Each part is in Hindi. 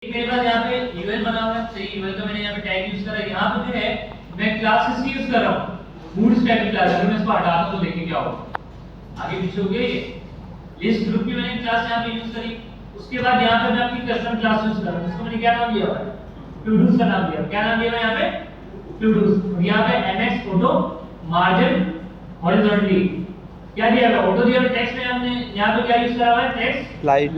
मेरे पास यहाँ पे यूएल बना हुआ है, सही यूएल का मैंने यहाँ पे टैग यूज करा है। यहाँ पे जो है मैं क्लासेस की यूज कर रहा हूँ, बूटस्ट्रैप क्लास। अगर मैं इसको हटाता हूँ तो देखिए क्या होगा, आगे पीछे हो गया ये लिस्ट ग्रुप की मैंने क्लास यहाँ पे यूज करी। उसके बाद यहाँ पे मैं अपनी कस्टम क्लास यूज कर रहा हूँ, इसको मैंने क्या नाम दिया हुआ है, टूडूज का नाम दिया। क्या नाम दिया हुआ है यहाँ पे, टूडूज। यहाँ पे एमएक्स ऑटो मार्जिन हॉरिजॉन्टली क्या दिया हुआ है, ऑटो दिया हुआ है। टेक्स्ट में हमने यहाँ पे क्या यूज करा हुआ है, टेक्स्ट लाइट।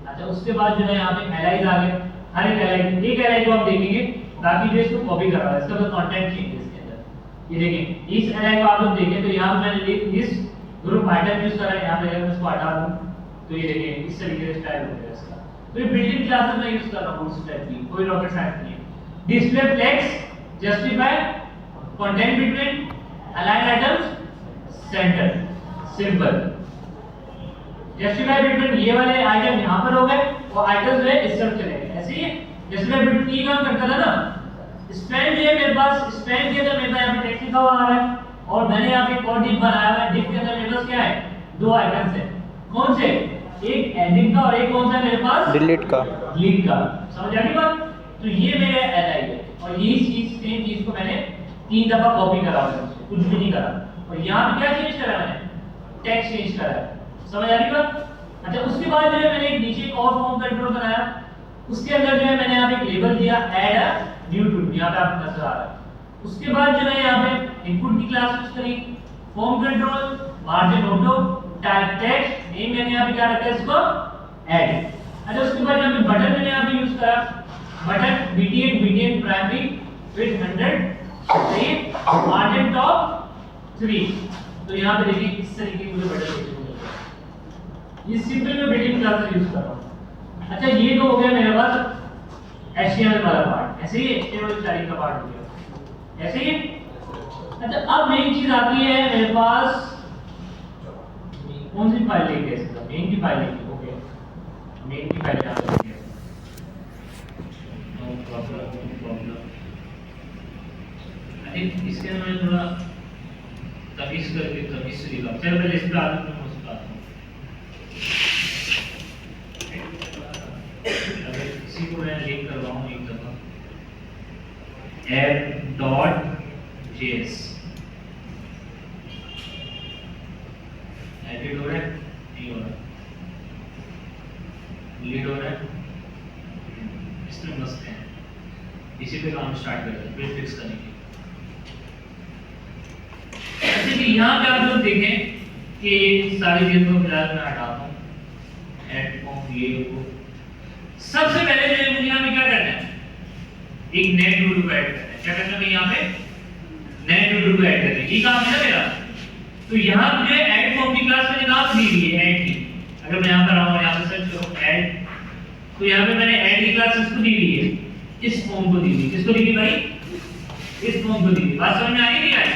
अच्छा, उसके बाद जो है यहाँ पे एलाइज आ गए। हर एक एलाइज को आप देखेंगे, बाकी जो इसको कॉपी कर रहा है, इसका तो कंटेंट चेंज है इसके अंदर। ये देखें, इस एलाइज को आप लोग देखें तो यहाँ पे मैंने लिस्ट ग्रुप आइटम यूज करा है। यहाँ पे अगर मैं इसको हटा दूं तो ये देखें इस तरीके से स्टाइल हो गया इसका। तो ये बिल्डिंग क्लास में यूज कर रहा हूं बूटस्ट्रैप की, कोई रॉकेट साइंस नहीं है। Display flex justify content between align items center simple. Justify between ये वाले आइटम यहाँ पर हो गए और आइटम्स जो है इस तरफ चले गए। ऐसे ही जस्टिफाई बिटवीन ये काम करता था ना। स्पैन जो है मेरे पास, स्पैन के अंदर मेरे पास यहाँ पे टेक्स्ट लिखा हुआ आ रहा है और मैंने यहाँ पे एक और डिप बनाया हुआ है। डिप के अंदर मेरे पास क्या है, दो आइटम्स है। कौन से, एक एडिट का और एक कौन सा मेरे पास, डिलीट का। समझ आ गई बात। तो ये मेरे एलआई है और यही चीज सेम चीज को मैंने 3 दफा कॉपी करा है, कुछ भी नहीं करा। और यहाँ पे क्या चेंज करा मैंने, टेक्स्ट चेंज करा है। समझ आ रही बात। अच्छा, उसके बाद जो है मैंने एक नीचे एक और फॉर्म कंट्रोल बनाया, उसके अंदर जो है मैंने यहाँ पे एक लेबल दिया ऐड अ न्यू टूल, यहाँ पे आपको नजर आ रहा है। उसके बाद जो है यहाँ पे इनपुट की क्लास यूज करी, form control, margin auto, type text, name मैंने यहाँ पे क्या रखा है इसको ऐड। अच्छा, उसके बाद यहाँ पे बटन मैंने यहाँ पे यूज करा, बटन बीटीएन प्राइमरी विथ 100, सही है, मार्जिन टॉप 3। तो यहाँ पे देखिए इस तरीके के मुझे बटन देखने को मिल रहा है। ये सिंपल में बिल्डिंग क्लास यूज कर रहा हूँ। अच्छा, ये तो हो गया मेरे पास एचटीएमएल वाला पार्ट, ऐसे ही एचटीएमएल स्टाइलिंग का पार्ट हो गया, ऐसे ही। अच्छा, अब मेन चीज आती है मेरे पास, कौन सी फाइल लेके इसका, मेन की फाइल लेके। ओके, मेन की फाइल यहाँ पे लेके, नो प्रॉब्लम। अरे इसके अंदर मैं थोड़ा तमीज करके तमीज से लिखा। चलो पहले इस पे आते हैं, मैं उसका आता हूँ। अगर इसी को मैं लिंक करवाऊँ एक दफा, app.js एडिट हो रहा है, नहीं हो रहा, लीड हो रहा है, इसमें मस्त है। इसी पे काम स्टार्ट करते हैं, फिर फिक्स करेंगे। ऐसे कि यहाँ पे आप लोग देखें कि सारी चीजों को फिलहाल मैं हटाता हूँ, ऐड फॉर्म ये को। सबसे पहले जो मुझे यहाँ पे क्या करना है, एक नए टूल को ऐड करना है। क्या करना है यहाँ पे, नए टूल को ऐड करना है, ये काम है ना मेरा। तो यहाँ मुझे ऐड फॉर्म की क्लास मैंने नाम दी हुई है ऐड की। अगर मैं यहाँ पर आऊँ और यहाँ पर सर्च करूँ ऐड, तो यहाँ पे मैंने ऐड की क्लास इसको दी हुई है, इस फॉर्म को दी हुई। किसको दी हुई भाई, इस फॉर्म को दी हुई। बात समझ में आ रही नहीं आई।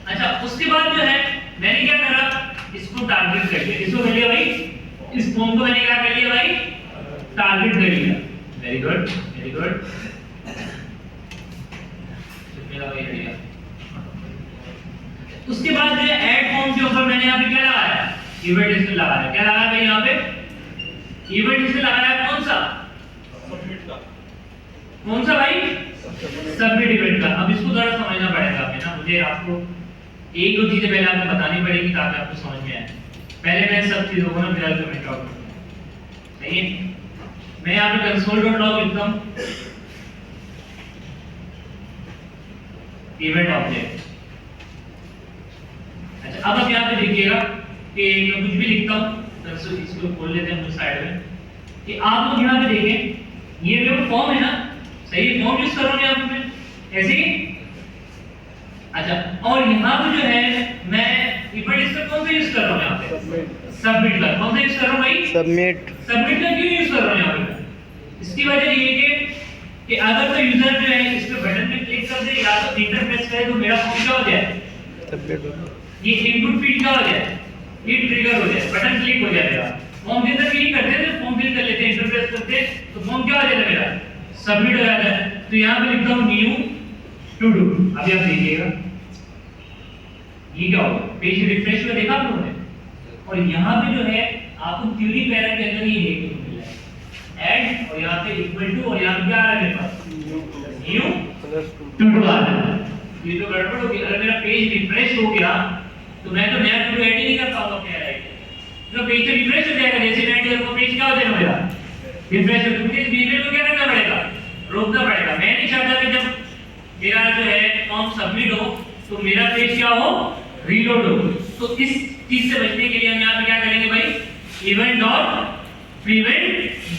अच्छा, उसके बाद जो है मैंने क्या करा, इसको टारगेट कर लिया। इसको कर लिया भाई, इस फॉर्म को मैंने क्या कर लिया भाई, टारगेट कर लिया। Very good, very good. मेरा वही आइडिया। उसके बाद जो ऐड फॉर्म के ऊपर मैंने यहाँ पे क्या लगाया, इवेंट लिस्ट लगाया। क्या लगाया भाई यहाँ पे, इवेंट लिस्ट लगाया। कौन सा, सबमिट का। कौन सा भाई, सबमिट इवेंट का। अब इसको थोड़ा समझना पड़ेगा हमें ना, मुझे आपको एक दो चीजें पहले आपको बतानी पड़ेगी ताकि आपको समझ में आए। पहले मैं सब चीजों को ना फिलहाल कमेंट आउट करूंगा, सही है। मैं यहाँ पे console.log लिखता हूँ, इवेंट ऑब्जेक्ट। अच्छा, अब आप यहाँ पे देखिएगा कि मैं कुछ भी लिखता हूँ, तो इसको खोल लेते हैं हम साइड में, कि आप लोग यहाँ पे देखें ये जो फॉर्म है ना, सही फॉर्म यूज कर रहा हूँ यहाँ पे ऐसे ही। अच्छा, और यहाँ पे जो है मैं इवेंट लिस्ट कौन सा यूज कर रहा हूँ यहाँ पे, सबमिट का। कौन सा यूज कर रहा हूँ भाई, सबमिट का। क्यों यूज कर रहा हूँ यहाँ पे, इसकी वजह ये है कि अगर तो यूजर जो है इस पे बटन पे क्लिक कर दे या तो इंटर प्रेस करे तो मेरा फॉर्म क्या हो जाए, ये इनपुट फील्ड क्या हो जाए, ये ट्रिगर हो जाए, बटन क्लिक हो जाए मेरा। फॉर्म के अंदर क्लिक करते हैं, फॉर्म फिल कर लेते हैं, इंटर प्रेस करते हैं तो फॉर्म क्या हो जाता है मेरा, सबमिट हो जाता है। तो यहाँ पे लिखता हूँ न्यू टू डू। अभी आप देखिएगा ये क्या होगा, पेज रिफ्रेश में देखा आप लोगों ने। और यहाँ पे जो है आपको क्वेरी पैरा के अंदर ये देखने को मिल रहा है ऐड और यहाँ पे इक्वल टू और यहाँ पे क्या आ रहा है मेरे पास न्यू टू आ रहा है। ये तो गड़बड़ हो गई। अगर मेरा पेज रिफ्रेश हो गया तो मैं तो नया टू ऐड ही नहीं कर पाऊंगा अपने राइट तो पेज तो रिफ्रेश हो जाएगा। जैसे मैं ऐड करूंगा पेज क्या हो जाएगा मेरा रिफ्रेश हो तो इस वीडियो को क्या करना पड़ेगा रोकना पड़ेगा। मैं नहीं चाहता कि जब मेरा जो है फॉर्म सबमिट हो तो मेरा पेज क्या हो रीलोड हो। तो इस चीज से बचने के लिए हम यहाँ पे क्या करेंगे भाई इवेंट डॉट प्रिवेंट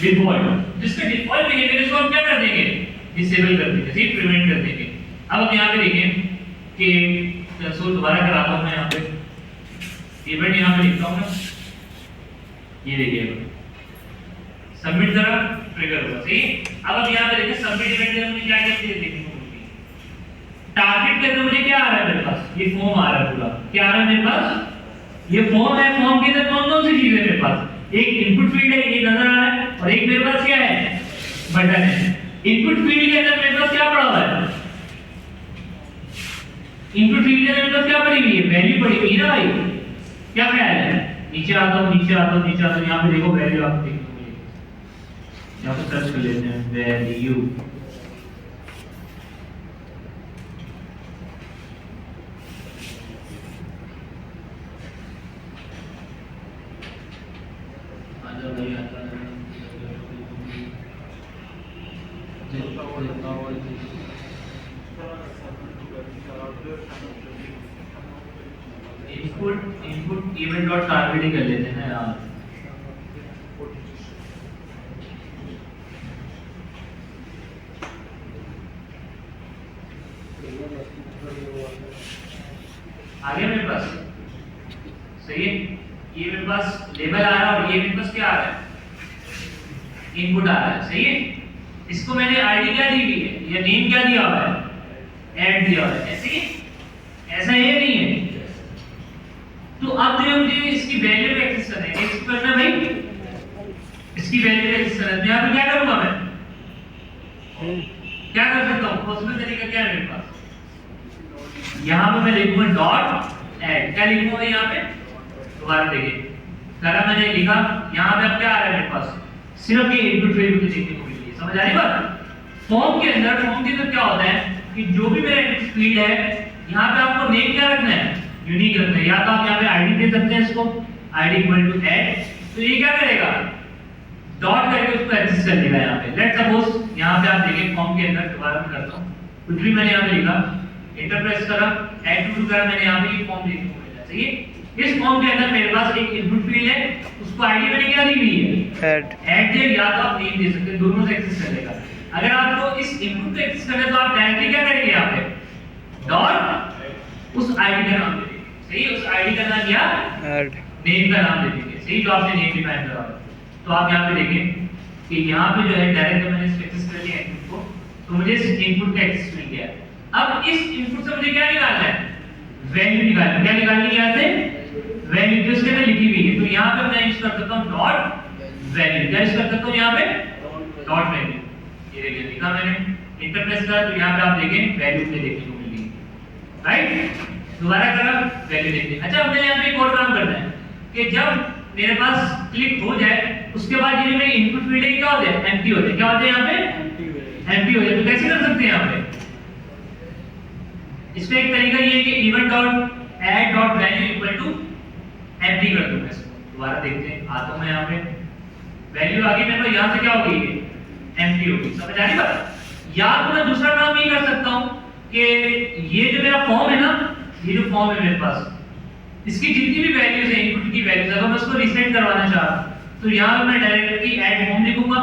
डिफॉल्ट जिसका डिफॉल्ट बिहेवियर इसको हम क्या कर देंगे डिसेबल कर देंगे ठीक प्रिवेंट कर देंगे। अब हम यहाँ पे देखें कि कंसोल दोबारा कराता हूँ मैं यहाँ पे इवेंट यहाँ पे लिखता हूँ ना ये देखिए सबमिट करा ट्रिगर हुआ सही। अब हम यहाँ पे देखें सबमिट इवेंट में मुझे क्या क्या चीजें देखने को मिलती है। टारगेट करके मुझे क्या आ रहा है मेरे पास ये फॉर्म आ रहा है पूरा क्या आ रहा है मेरे पास ये फॉर्म है। फॉर्म के अंदर कौन कौन सी चीजें मेरे पास एक इनपुट फील्ड है ये नजर आ रहा है और एक मेरे पास क्या है बटन है। इनपुट फील्ड के अंदर मेरे पास क्या पड़ा हुआ है इनपुट फील्ड के अंदर मेरे पास क्या पड़ी हुई है वैल्यू पड़ी हुई है ना भाई क्या ख्याल है। नीचे आता हूँ नीचे आता हूँ नीचे आता हूँ यहाँ पे देखो वैल्यू आप देखो यहाँ पे सर्च कर लेते हैं value input event dot targeting कर लेते हैं यार। आगे मेरे पास सही है ये मेरे पास लेबल आ रहा है और ये मेरे पास क्या आ रहा है इनपुट आ रहा है सही है। इसको मैंने आईडी क्या दी हुई है या नेम क्या दिया हुआ है ऐड दिया हुआ है ऐसे ऐसा ये नहीं है। तो अब जो मुझे इसकी वैल्यू एक्सेस करना है इसको करना भाई इसकी वैल्यू एक्सेस करना है। यहाँ पे क्या करूंगा मैं क्या कर सकता हूँ पॉसिबल तरीका क्या है मेरे पास यहाँ पे मैं लिखूंगा डॉट ऐड क्या लिखूंगा यहाँ पे दोबारा देखिए करा मैंने लिखा यहाँ पे अब क्या आ रहा है मेरे पास सिर्फ ये इनपुट फील्ड मुझे देखने को मिल रही है। समझ आ रही बात। फॉर्म के अंदर क्या होता है कि जो भी मेरा इनपुट फील्ड है यहाँ पे आपको नेम क्या रखना है यूनिक रखना है। या तो आप यहाँ पे आईडी दे सकते हैं इसको आईडी इक्वल टू ऐड तो ये क्या करेगा डॉट करके उसको एक्सेस कर लेगा। यहाँ पे लेट्स सपोज यहाँ पे आप देखिए फॉर्म के अंदर दोबारा मैं करता हूँ कुछ भी मैंने यहाँ पे लिखा एंटर प्रेस करा ऐड टू करा मैंने यहाँ पे ये फॉर्म देखने को मिला सही है। इस फॉर्म के अंदर मेरे पास एक इनपुट फील्ड है उसको आईडी मैंने क्या दी हुई है ऐड दे या तो आप नेम दे सकते हैं दोनों से एक्सेस कर लेगा। अगर आपको इस इनपुट को एक्सेस करना है तो आप डायरेक्टली क्या करेंगे यहाँ पे डॉट उस आईडी का नाम दे देंगे सही उस आईडी का नाम या नेम का नाम दे देंगे सही जो आपने नेम डिफाइन करा है। तो आप यहाँ पे देखें कि यहाँ पे जो है डायरेक्ट मैंने इसको एक्सेस कर लिया इनपुट को तो मुझे इस इनपुट का एक्सेस मिल गया। अब इस इनपुट से मुझे क्या निकालना है वैल्यू निकालनी क्या निकालनी है यहाँ से वैल्यू जो इसके अंदर लिखी हुई है। तो यहाँ पे मैं यूज कर सकता हूँ डॉट वैल्यू क्या यूज कर सकता हूँ यहाँ पे डॉट वैल्यू ये देखिए लिखा मैंने इंटर प्रेस करा तो यहाँ पे आप देखें वैल्यू मुझे देखने को मिल गई राइट। दोबारा करा वैल्यू देखिए। अच्छा हमने यहाँ पे एक और काम करना है कि जब मेरे पास क्लिक हो जाए उसके बाद ये मेरे इनपुट फील्ड है क्या हो जाए एम्प्टी हो जाए क्या होता है यहाँ पे एम्प्टी हो जाए। तो कैसे कर सकते हैं यहाँ पे इसका एक तरीका ये है कि event dot add dot value equal to empty कर दूंगा इसको। दोबारा देखते हैं आता हूं मैं यहाँ पे वैल्यू आ गई मेरे पास यहाँ से क्या हो गई है एम्प्टी हो गई। समझ आ रही बात। या तो मैं दूसरा काम ये कर सकता हूँ कि ये जो मेरा फॉर्म है ना ये जो फॉर्म है मेरे पास इसकी जितनी भी वैल्यूज है इनपुट की वैल्यूज अगर मैं उसको रीसेट करवाना चाहूँ तो यहाँ पे मैं डायरेक्टली ऐड फॉर्म लिखूंगा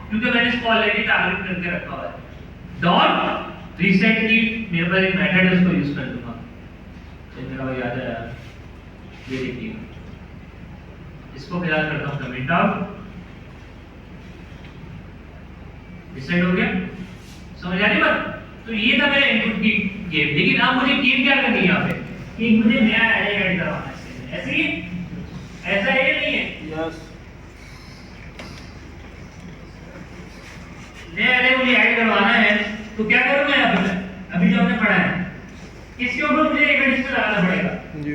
क्योंकि मैंने इसको ऑलरेडी टारगेट करके रखा हुआ है डॉट रीसेट की मेरे पास एक मेथड है उसको यूज कर दूंगा। मेरा याद है ये देखिए इसको फिलहाल करता हूँ कमेंट आउट रीसेट हो गया। समझ आ रही बात। तो ये था मेरा इनपुट की गेम। लेकिन अब मुझे गेम क्या करनी है यहाँ पे कि मुझे नया ऐड करवाना है ऐसे ही ऐसा ये नहीं है यस नया ऐड मुझे ऐड करवाना है तो क्या करूंगा यहाँ पे अभी जो हमने पढ़ा है इसके ऊपर मुझे एक एडिशनल लगाना पड़ेगा जी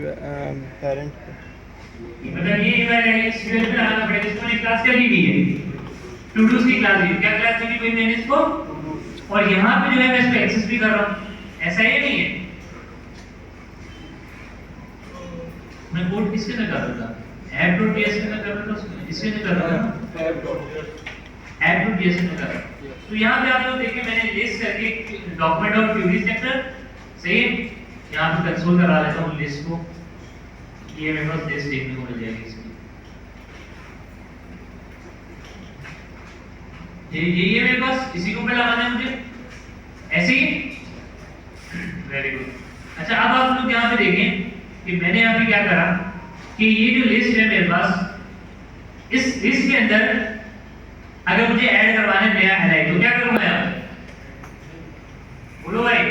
पेरेंट मतलब ये मैं इस वेरिएबल पे लगाना पड़ेगा जिसमें क्लास क्या दी हुई है टू डूज की क्लास दी, क्या क्लास दी कोई मैंने इसको, और यहाँ पे जो है मैं इसको एक्सेस भी कर रहा हूँ, ऐसा ही नहीं है। मैं कोड किसके में कर रहा था, app.ts में कर रहा था, इसके में कर रहा था app.ts में कर रहा था। तो यहाँ पे आप लोग देखिए मैंने लिस्ट करके डॉक्यूमेंट और क्वेरी सेक्टर सही है, यहाँ पे कंसोल करा लेता हूँ लिस्ट को, ये मेरे पास लिस्ट देखने को मिल जाएगी इसकी, ये मेरे पास, इसी को पे लगाना है मुझे ऐसे ही। Very good. अच्छा अब आप लोग यहाँ पे देखें कि मैंने यहाँ पे क्या करा कि ये जो लिस्ट है मेरे पास, इस लिस्ट के अंदर अगर मुझे ऐड करवाना है नया एलाइन तो क्या करूंगा यहाँ पे, बोलो भाई।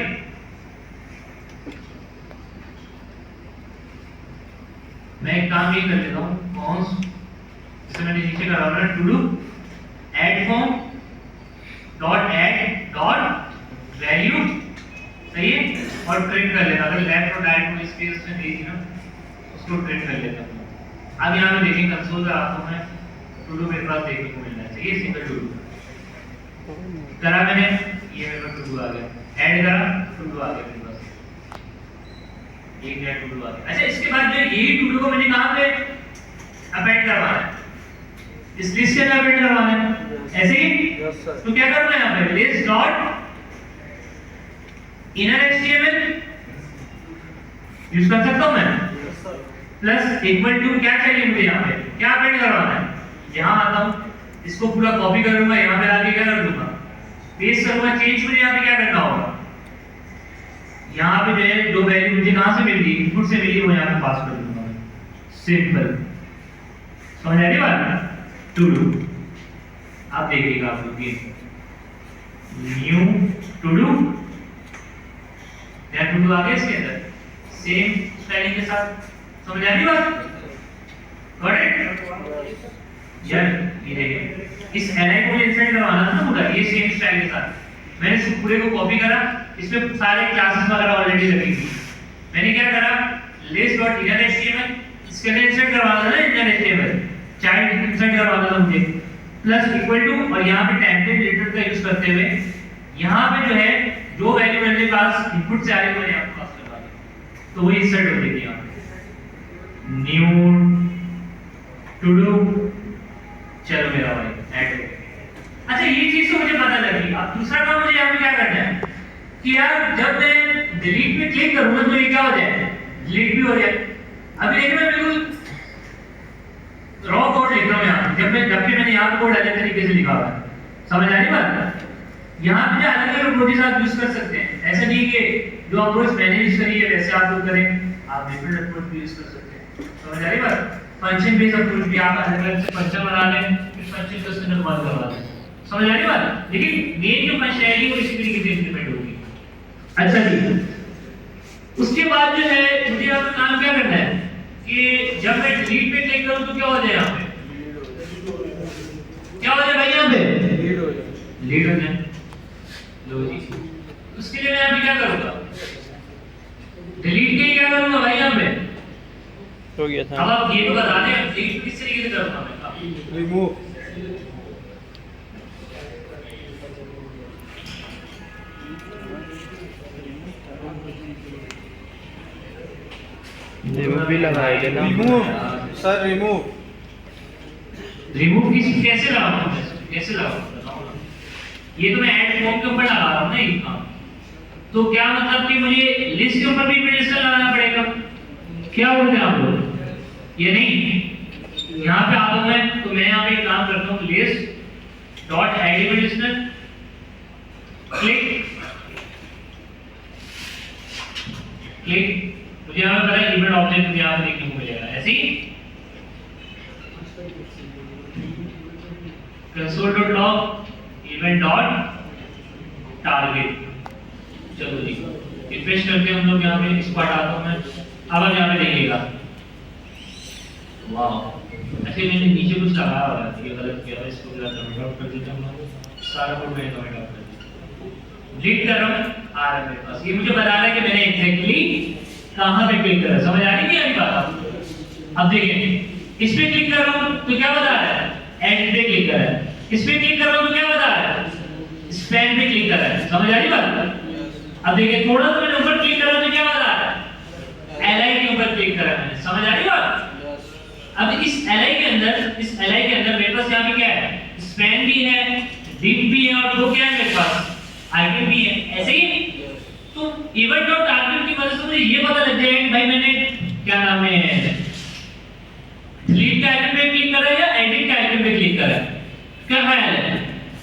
मैं एक काम ये कर लेता हूँ, कौन जैसे मैंने नीचे करा हुआ है to do add form dot add dot value सही है, और प्रिंट कर लेता, अगर लेफ्ट और राइट को स्पेस में दी थी ना उसको प्रिंट कर लेता हूँ। अब यहाँ पे देखिए कंसोल का आपको मैं टू डू मेरे पास देखने को मिलना चाहिए, सिंगल टू डू करा मैंने, ये मेरे पास टू डू आ गया, ऐड करा टू डू आ गया मेरे पास, एक नया टू डू आ गया। अच्छा इसके बाद जो यही टू डू को मैंने कहाँ पे अपेंड करवाना है, इस लिस्ट के अंदर अपेंड करवाना है ऐसे ही। तो क्या करना है यहाँ पे, list dot inner HTML use कर सकता हूं मैं, प्लस इक्वल टू क्या चाहिए मुझे यहाँ पे, क्या अपेंड करवाना है, यहाँ आता हूँ इसको पूरा कॉपी करूंगा, यहाँ पे आके क्या कर दूंगा, पेस्ट करूंगा, चेंज मुझे यहाँ पे क्या करना होगा, यहाँ पे जो है दो वैल्यू मुझे कहाँ से मिल गई, इनपुट से मिली, वो यहाँ पे पास कर दूंगा, सिंपल। समझ आ रही बात, टू डू। आप देखिएगा आप लोग ये न्यू टू डू, नया टू डू आ गया इसके अंदर सेम स्पेलिंग के साथ, समझ आ रही बात, करेक्ट यार। ये देखिए इस एलाइन को इंसर्ट करवाना था ना पूरा, ये सेम स्टाइल के साथ मैंने इस पूरे को कॉपी करा, इसमें सारे क्लासेस वगैरह ऑलरेडी लगी थी, मैंने क्या करा लिस्ट डॉट इनर एचटीएमएल, इसके अंदर इंसर्ट करवाना था ना इनर एचटीएमएल, चाइल्ड इंसर्ट करवाना था मुझे, प्लस इक्वल टू, और यहाँ पे टेम्पलेट एडिटर का यूज करते हुए यहाँ पे जो है जो वैल्यू मेरे पास इनपुट से आ रही है मैंने आपको पास करवा दी, तो वो इंसर्ट हो जाएगी यहाँ पे न्यू टू डू, चलो मेरा भाई ऐड हो गया। अच्छा ये चीज तो मुझे पता लगी, अब दूसरा काम मुझे यहाँ पे क्या करना है कि यार जब मैं डिलीट पे क्लिक करूंगा तो ये क्या हो जाए, डिलीट भी हो जाए। अभी देखिए मैं बिल्कुल रॉ कोड लिख रहा हूँ यहाँ, जबकि मैंने यहाँ कोड अलग तरीके से लिखा हुआ है, समझ आ रही बात। यहाँ पे अलग अलग अप्रोचेस आप यूज कर सकते हैं, ऐसा नहीं कि जो अप्रोच मैंने यूज करी है वैसे आप लोग करें, आप डिफरेंट अप्रोच भी यूज कर सकते हैं, समझ आ रही बात। फंक्शन बेस्ड अप्रोच भी आप अलग अलग से फंक्शन बना लें, फिर फंक्शन को उसके अंदर कॉल करवा दें, समझ आ रही बात। लेकिन मेन जो फंक्शनैलिटी वो इसी तरीके से इंप्लीमेंट होगी। अच्छा जी, उसके बाद जो है मुझे यहाँ पे काम क्या करना है कि जब मैं डिलीट पे क्लिक करूं तो क्या हो जाए, यहाँ पे क्या हो जाए भाई, यहाँ पे लीड हो जाए। लो जी, उसके लिए मैं यहाँ पे क्या करूंगा, डिलीट के क्या करूंगा भाई, यहाँ पे हो गया था। अब आप ये तो बता दें डिलीट किस तरीके से करूंगा मैं, रिमूव रिमूव भी लगाया थे ना, रिमूव सर रिमूव रिमूव किस कैसे लगाऊंगा, कैसे लगाऊंगा, ये तो मैं ऐड फॉर्म के ऊपर लगा रहा हूं ना ये काम, तो क्या मतलब कि मुझे लिस्ट के ऊपर भी पेडिस्टल लगाना पड़ेगा, क्या बोलते हैं आप लोग, ये नहीं। यहाँ पे आता हूं मैं, तो मैं यहाँ पे एक काम करता हूँ list dot ID pedestal click click, मुझे यहाँ पे पता है इवेंट ऑब्जेक्ट मुझे यहाँ पे देखने को मिलेगा ऐसे ही, console.log event dot target। चलो जी रिफ्रेश करते हैं हम लोग, यहाँ पे इस पर आता हूँ मैं, अब आप यहाँ पे देखिएगा, वाह ऐसे मैंने नीचे कुछ लगाया हुआ है, ये गलत किया है, इसको कमेंट आउट कर दीजिए, सारा कोड मैंने कमेंट आउट कर दिया, डिलीट कर रहा हूँ, आ रहा है मेरे पास, ये मुझे बता रहा है कि मैंने एग्जैक्टली कहाँ पे क्लिक करा, समझ आ रही है ये बात। अब देखिए इस पे क्लिक कर रहा हूँ तो क्या बता रहा है, एडिट पे क्लिक करा है, इस पे क्लिक कर रहा हूं तो क्या बता रहा है, स्पैन पे क्लिक कर रहा है। समझ आ रही बात? अब देखिए थोड़ा सा मैंने ऊपर क्लिक करा तो क्या बता रहा है, एलआई के ऊपर क्लिक करा मैंने। समझ आ रही बात? अब इस एलआई के अंदर मेरे पास यहाँ पे क्या है, स्पैन भी है, डिप भी है, और दो क्या है मेरे पास, आइटम भी है। ऐसे ही तो इवेंट डॉट टारगेट की मदद से मुझे ये पता लग जाएगा कि भाई मैंने क्या नाम है, डिलीट के आइटम पे क्लिक करा या एडिट के आइटम पे क्लिक करा। क्या ख्याल है,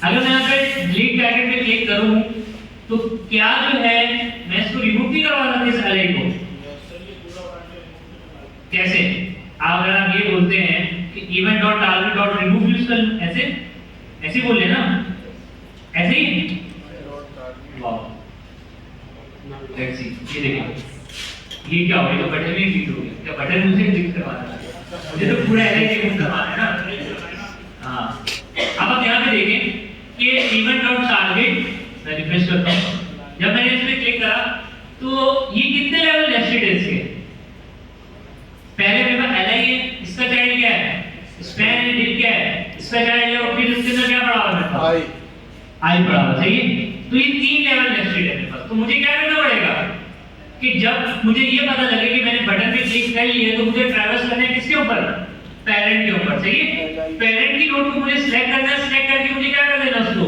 अगर मैं यहाँ पे डिलीट के आइटम पे क्लिक करूं तो क्या जो है मैं इसको रिमूव नहीं करवा सकता इस एलआई को? कैसे? आप अगर आप ये बोलते हैं कि event dot target dot remove use कर, ऐसे बोल लेना, ऐसे ही। वाह, लेट्स सी, ये देखिए ये क्या हो गया, तो बटन ही डिलीट हो गया। क्या बटन मुझे डिलीट करवाना है? मुझे तो पूरा एलआई रिमूव करवाना है ना। हाँ, अब आप यहाँ पे देखें कि इवेंट डॉट टारगेट, मैं रिफ्रेश करता हूँ, जब मैंने इस पे क्लिक करा तो ये कितने लेवल नेस्टेड है इसके? पहले मेरे पास एलआई है, इसका चाइल्ड क्या है, स्पैन है, डिप क्या है, इसका चाइल्ड है, और फिर इसके अंदर क्या पड़ा हुआ है मेरे पास, आई पड़ा हुआ। सही है, तो ये 3 लेवल नेस्टेड है मेरे पास। तो मुझे क्या करना पड़ेगा कि जब मुझे ये पता लगे कि मैंने बटन पे क्लिक कर लिया तो मुझे ट्रैवर्स करना है किसके ऊपर, पेरेंट के ऊपर। सही है, पेरेंट की नोड को मुझे सिलेक्ट करना है, सिलेक्ट करके मुझे क्या कर देना, उसको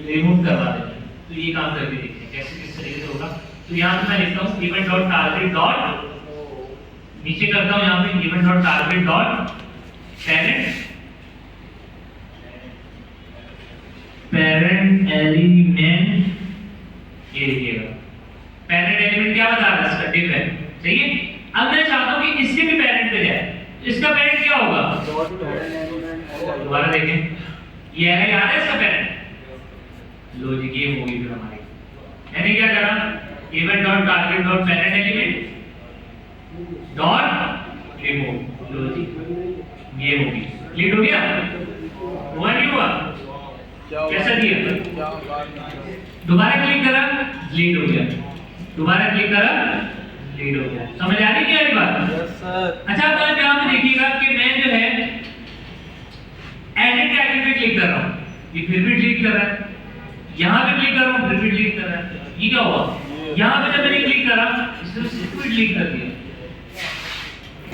रिमूव करवा देना। तो ये काम करके देखते हैं कैसे किस तरीके से होगा। तो यहाँ पे मैं लिखता हूँ इवेंट डॉट टारगेट डॉट, नीचे करता हूँ यहाँ पे event dot target dot parent element, ये लिखिएगा पेरेंट एलिमेंट क्या बता रहा है, इसका डिप है। सही है, अब मैं चाहता हूँ कि इसके भी पेरेंट पे जाए, तो इसका पेरेंट क्या होगा, दोबारा देखें, ये है याद है इसका पेरेंट, लो जी ये होगी फिर हमारी। मैंने क्या करा, event dot target dot parent element dot remove, लो जी ये होगी, क्लिक हो गया, हुआ नहीं हुआ, कैसा दिया, दोबारा क्लिक करा डिलीट हो गया, दोबारा क्लिक करा डिलीट हो गया। समझ आ रही है बात? Yes sir. अच्छा, अब यहाँ पे देखिएगा कि मैं जो है एडिट आइटम पे क्लिक कर रहा हूँ, ये फिर भी डिलीट कर रहा है, यहाँ पे क्लिक कर रहा हूँ फिर भी डिलीट कर रहा है। ये क्या हुआ, यहाँ पे जब मैंने क्लिक करा इसने सिर्फ डिलीट कर दिया।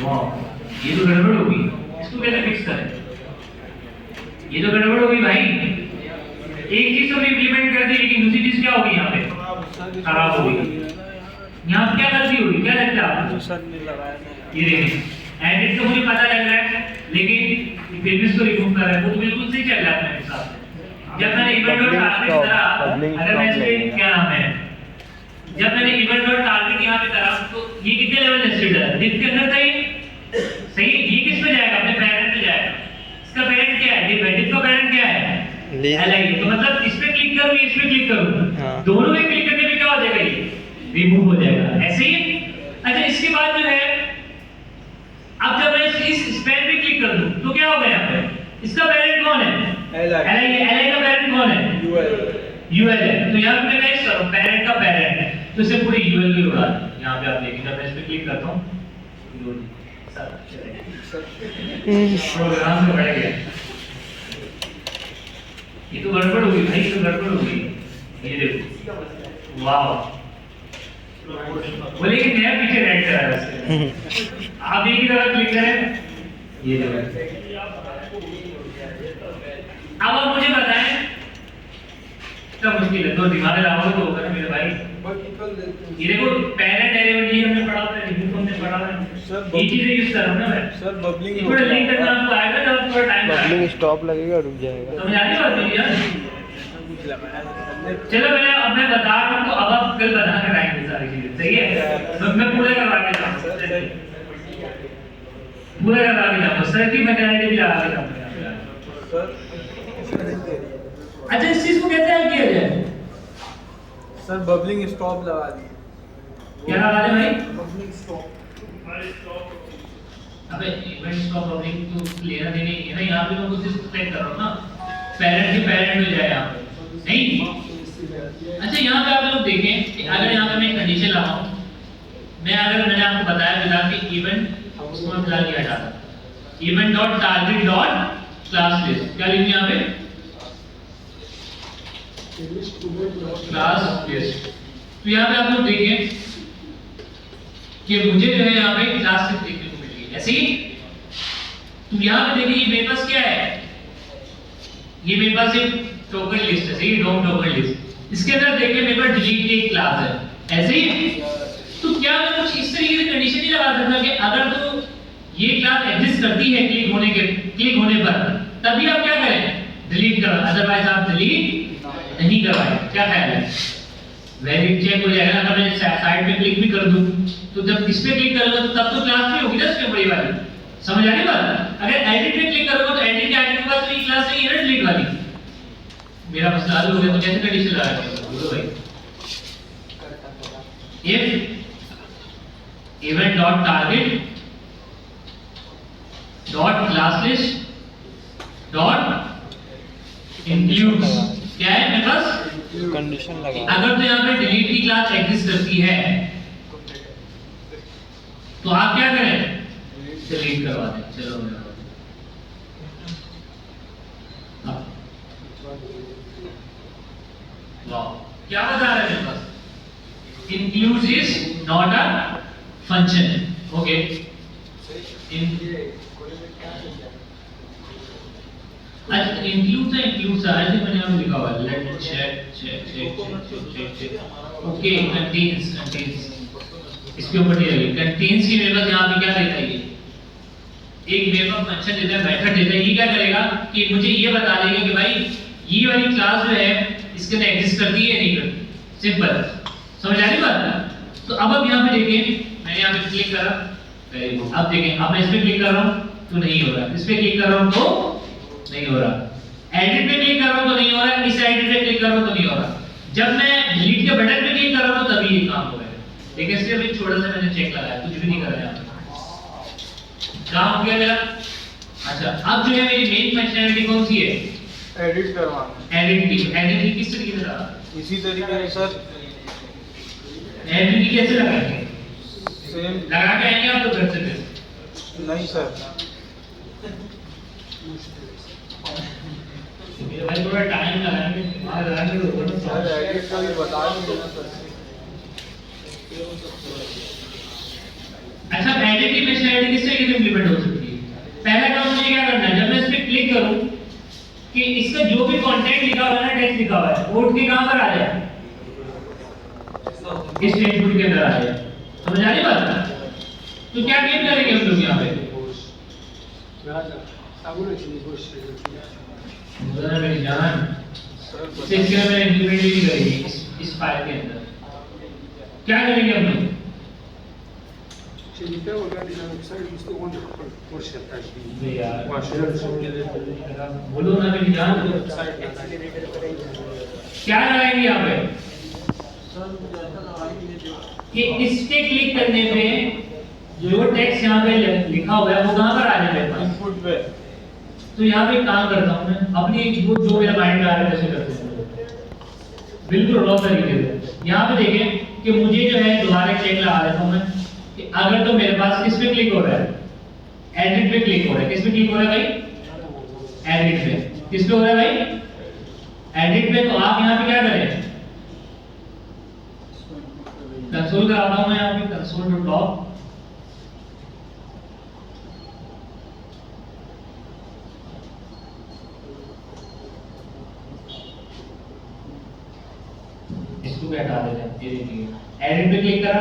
वाह, ये तो गड़बड़ होगी, इसको कैसे फिक्स करें? ये तो गड़बड़ होगी भाई, एक चीज तो इंप्लीमेंट कर दी लेकिन दूसरी चीज क्या होगी यहाँ पे, खराब होगी। यहाँ पे क्या गलती होगी, क्या लगता है आपको? ये देखिए एडिट तो मुझे पता लग रहा है लेकिन फिर भी इसको रिमूव कर रहा है, वो तो बिल्कुल सही चल रहा है मेरे हिसाब से। जब मैंने इवेंट डॉट टारगेट करा, अगर मैं इसके क्या नाम है, जब मैंने इवेंट डॉट टारगेट यहाँ पे करा तो ये कितने लेवल नेस्टेड है, डिप के अंदर था ये। सही, ये किस पे जाएगा, अपने पेरेंट पे जाएगा। इसका पेरेंट क्या है, डिप है, डिप का पेरेंट क्या है, एलआई। तो मतलब इस पे क्लिक करूं, इस पे क्लिक करूं, दोनों पे क्लिक करने पे क्या हो जाएगा, ये रिमूव हो जाएगा। ऐसे ही अच्छा, इसके बाद जो है अब जब मैं इस स्पैन पे क्लिक कर दूं तो क्या होगा, यहाँ पे इसका पेरेंट कौन है, एलआई। एलआई का पेरेंट कौन है, यूएल है। तो यहाँ पे मैं क्या करूं, पेरेंट का पेरेंट, तो इसे पूरी यूएल की उड़ा। यहाँ पे आप देखिए जब मैं इस पे क्लिक करता हूं प्रोग्राम में बढ़ गया, ये तो गड़बड़ होगी भाई, ये तो गड़बड़ होगी। ये देखो, वाह, बोले कि नया पीछे रेड करा है उसके। आप एक ही तरह क्लिक करें, ये देखो। अब आप मुझे बताएं क्या मुश्किल है, तो दिमाग लगाओगे तो होगा ना मेरे भाई। ये देखो पेरेंट एलिमेंट ये हमने पढ़ा है, रिमूव हमने पढ़ा है, ये चीजें यूज कर रहा हूं ना मैं। सर बबलिंग थोड़ा लिंक करना आपको आएगा जब थोड़ा टाइम लगेगा, बबलिंग स्टॉप लगेगा, रुक जाएगा। समझ आ रही बात मेरी यार? चलो अब मैं बता रहा हूं, तो अब आप कल बना कर आएंगे सारी चीजें। सही है, तो मैं पूरा करवा के जाऊंगा, पूरा करवा के जाऊंगा, सर की फंक्शनैलिटी भी लगा के जाऊंगा। अच्छा, इस चीज को कैसे हल किया जाए? सर बबलिंग स्टॉप लगा दी। क्या लगा दे भाई? Bubbling stop. अबे इवेंट स्टॉप बबलिंग तो लेना देनी है ना, यहाँ पे मैं कुछ सेट कर रहा हूँ ना, पेरेंट की पेरेंट हो जाए यहाँ पे, नहीं। अच्छा, यहाँ पे आप लोग देखें कि अगर यहाँ पे मैं कंडीशन लगाऊं, मैंने आपको बताया बिना कि इवेंट उसको मैं फिलहाल क्या डाला, event dot target dot class list, क्या लिखूं यहाँ पे, क्लास लिस्ट। तो यहाँ पे आप लोग देखें कि मुझे जो है यहाँ पे क्लास लिस्ट देखने को मिल गई ऐसे ही। तो यहाँ पे देखिए ये मेरे पास क्या है, ये मेरे पास एक टोकन लिस्ट है, सही डोम टोकन लिस्ट। इसके अंदर देखिए मेरे पास डिलीट की एक क्लास है ऐसे ही। तो क्या मैं कुछ इस तरीके की कंडीशन नहीं लगा सकता कि अगर तो ये क्लास एग्जिस्ट करती है क्लिक होने पर तभी आप क्या करें, डिलीट करो, अदरवाइज आप डिलीट नहीं करवाएं। क्या ख्याल है, वैलिड चेक हो जाएगा। अगर मैं साइड पे क्लिक भी कर दूं तो जब इस पे क्लिक करूंगा तो तब तो क्लास भी होगी ना इसमें बड़ी वाली, समझ आ रही बात। अगर एडिट पे क्लिक करूंगा तो एडिट के आगे के पास तो ये क्लास है, ये डिलीट वाली। मेरा मसला हल हो गया। तो कैसे कंडीशन लगा रहे हो बोलो भाई, if event dot target dot class list dot includes, क्या है मेरे पास कंडीशन लगा। अगर तो यहाँ पे डिलीट की क्लास एग्जिस्ट करती है तो आप क्या करें, डिलीट करवा दें। चलो वाह, क्या बता रहे हैं मेरे पास, includes is not a function, okay। अच्छा includes है, includes है, ऐसे मैंने यहाँ लिखा हुआ है, let check, okay, contains इसके ऊपर ये लगी contains की मेरे पास यहाँ पे क्या देता है, ये एक मेरे पास फंक्शन देता है, मेथड देता है। ये क्या करेगा कि मुझे ये बता देगा कि भाई ये वाली क्लास जो है इसके अंदर एग्जिस्ट करती है या नहीं करती, सिंपल, समझ आ रही बात। तो अब यहाँ पे देखें, मैंने यहाँ पे क्लिक करा, वेरी गुड। अब देखें, अब मैं इस पे क्लिक कर रहा हूँ तो नहीं हो रहा, इस पे क्लिक कर रहा हूँ तो नहीं हो रहा, एडिट पे क्लिक कर रहा हूँ तो नहीं हो रहा, इस एडिट पे क्लिक कर रहा हूँ तो नहीं हो रहा। जब मैं डिलीट के बटन पे क्लिक कर रहा हूँ तो तभी ये काम हो रहा है। देखिए सिर्फ एक छोटा सा मैंने चेक लगाया, कुछ भी नहीं कर रहा है, काम हो गया मेरा। अच्छा अब जो है मेरी मेन फंक्शनैलिटी कौन सी है, एडिट करवाना। एडिट की किस तरीके से लगा, इसी तरीके से सर। एडिट की कैसे लगाएंगे, सेम लगा के आएंगे आप तो घर से फिर नहीं सर, मेरे भाई थोड़ा टाइम लगाएंगे, दिमाग लगाएंगे तो होगा सर ना। एडिट का भी बता देंगे ना सर। अच्छा एडिट की फंक्शनैलिटी किस तरीके से इंप्लीमेंट हो सकती है, पहला काम मुझे क्या करना है, जब मैं इस पे क्लिक करूं कि इसका जो भी कंटेंट लिखा हुआ है ना, टेक्स्ट लिखा हुआ है, कोड के कहां पर आ जाए, इस इनपुट के अंदर आ जाए, समझ आ रही बात। तो क्या गेम करेंगे हम लोग यहाँ पे, मेरी जान इसके अंदर इंप्लीमेंट भी नहीं करेंगे इस फाइल के अंदर। क्या करेंगे हम लोग, बोलो ना मेरी जान, क्या लगाएंगे यहाँ पे कि इस पे क्लिक करने पे जो टेक्स्ट यहाँ पे लिखा हुआ है वो कहाँ पर आ जाए मेरे पास, इनपुट पे। तो यहाँ पे काम करता हूँ मैं अपनी जो मेरा माइंड में आ रहा है वैसे करते हैं, बिल्कुल रॉ तरीके से। यहाँ पे देखें कि मुझे जो है दोबारा चेक लगा देता हूँ मैं कि अगर तो मेरे पास किस पे क्लिक हो रहा है, एडिट पे क्लिक हो रहा है, किस पे क्लिक हो रहा है भाई, एडिट पे, किस पे हो रहा है भाई, एडिट पे। तो आप यहाँ पे क्या करें, कंसोल कराता हूँ मैं यहाँ पे, कंसोल डॉट लॉग, इसको भी हटा देते हैं, ये देखिए एडिट पे क्लिक करा,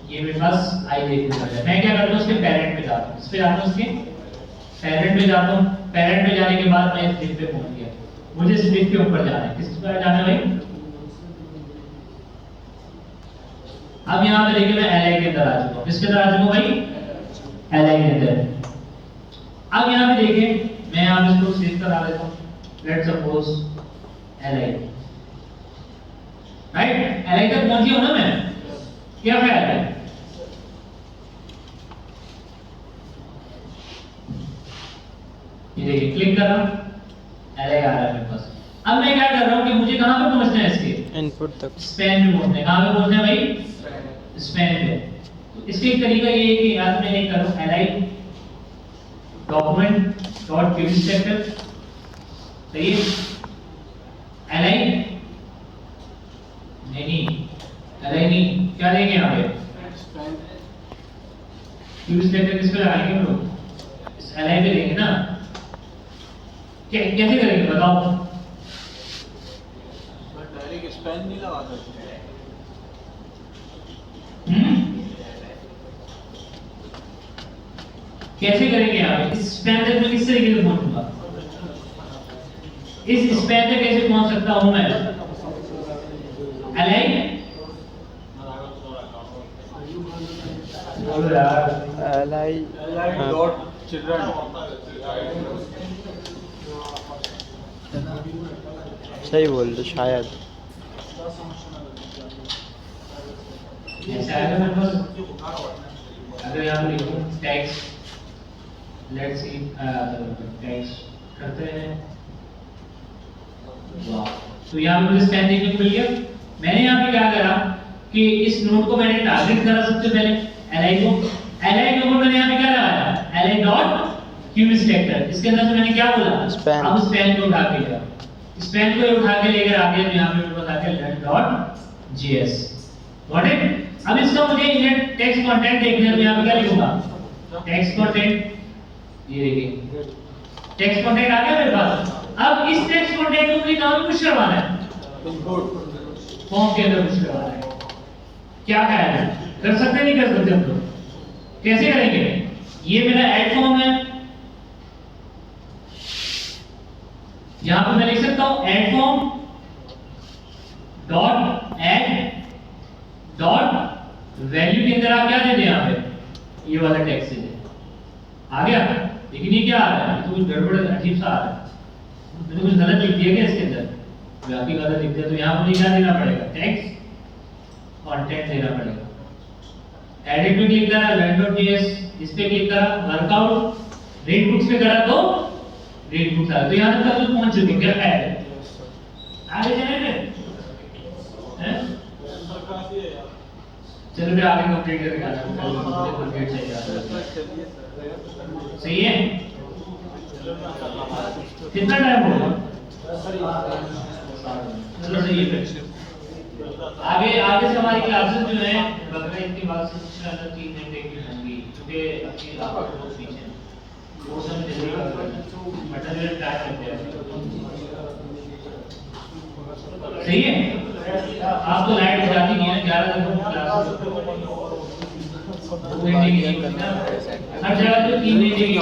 ये मेरे पास आई देखने लगा। मैं क्या करता हूँ, उसके पेरेंट पे जाता हूँ, इस पे जाता हूँ, उसके पेरेंट पे जाता हूँ, पेरेंट पे जाने के बाद मैं इस लिस्ट पे पहुंच गया, मुझे इस लिस्ट के ऊपर जाना है, किस पे जाना है भाई, अब यहाँ पे देखिए मैं एलआई के अंदर आ चुका हूँ, किसके अंदर आ चुका हूँ भाई, एलआई के अंदर। अब यहाँ पे देखिए मैं यहाँ पे इसको सेव करा देता हूँ, let's suppose LI, right, LI तक पहुंच गया हूं ना मैं, क्या ख्याल है, ये देखिए क्लिक कर रहा हूं, एलआई आ रहा है मेरे पास। अब मैं क्या कर रहा हूं कि मुझे कहां पे पहुंचना है, इसके इनपुट तक, स्पैन पे पहुंचना है। कहां पे पहुंचना है भाई, स्पैन पे। तो इसका एक तरीका ये है कि यहां मैं एक करूं LI document dot query selector, सही है, एलआई करेंगे यहाँ पे यूज लेकर किस पे लगाएंगे हम लोग इस एलाइन पे लेंगे ना कैसे करेंगे बताओ डायरेक्ट स्पैन नहीं लगा सकते कैसे करेंगे यहाँ पे इस स्पैन तक मैं किस तरीके से पहुंचूंगा इस स्पैन तक कैसे पहुंच सकता हूं मैं अलाइन एलाई डॉट चिल्ड्रन सही बोल रहे शायद ऐसा आएगा मेरे पास अगर यहाँ पे लिखूं टेक्स्ट लेट्स सी टेक्स्ट करते हैं वाह तो यहाँ पे मुझे स्पैन देखने को मिल गया मैंने यहाँ पे क्या करा कि इस नोड को मैंने टारगेट करा सबसे पहले एलाइन को मैंने यहाँ पे क्या लगाया एलाइन डॉट क्यूब सिलेक्टर इसके अंदर से मैंने क्या बोला Span. अब स्पैन को उठा के लिया स्पैन को उठा के लेकर आगे यहाँ पे मेरे पास आके let dot GS got it अब इसका मुझे इनर टेक्स्ट कंटेंट देखने में यहाँ पे क्या लिखूंगा टेक्स्ट कंटेंट ये देखिए टेक्स्ट कंटेंट आ गया मेरे पास अब इस टेक्स्ट कंटेंट को मुझे कहां पे पुश करवाना है फॉर्म के अंदर पुश करवाना है क्या ख्याल है कर सकते नहीं कर सकते हम लोग कैसे करेंगे ये मेरा ऐड फॉर्म है यहां पे मैं लिख सकता हूं add form dot add dot value के अंदर आप क्या दे दें यहां पे ये वाला टेक्स्ट दे आ गया लेकिन ये क्या आ रहा है तो कुछ गड़बड़ अजीब सा आ रहा है मैंने कुछ गलत लिख दिया क्या इसके अंदर बाकी गलत लिख दिया तो यहां पर मुझे क्या देना पड़ेगा टेक्स्ट कंटेंट देना पड़ेगा एडिट पे क्लिक करा learn.js इस पे क्लिक करा वर्कआउट रीड बुक्स पे करा तो रीड बुक्स आ तो यहां तक हम लोग पहुंच चुके हैं क्या है आगे चलेंगे हैं चलो फिर आगे कंप्लीट करके आना कंप्लीट चाहिए सही है कितना टाइम होगा चलो सही है फिर आगे आगे से हमारी क्लासेस जो है बकरा ईद के बाद से इंशाल्लाह 3 घंटे की होंगी क्योंकि अपनी लाहौर बहुत पीछे है वो सब जल्दी कर मटेरियल टाइम करते हैं सही है आप तो लाइट बुझा दी है 11 बजे क्लास 2 घंटे की हर जगह तो 3 घंटे की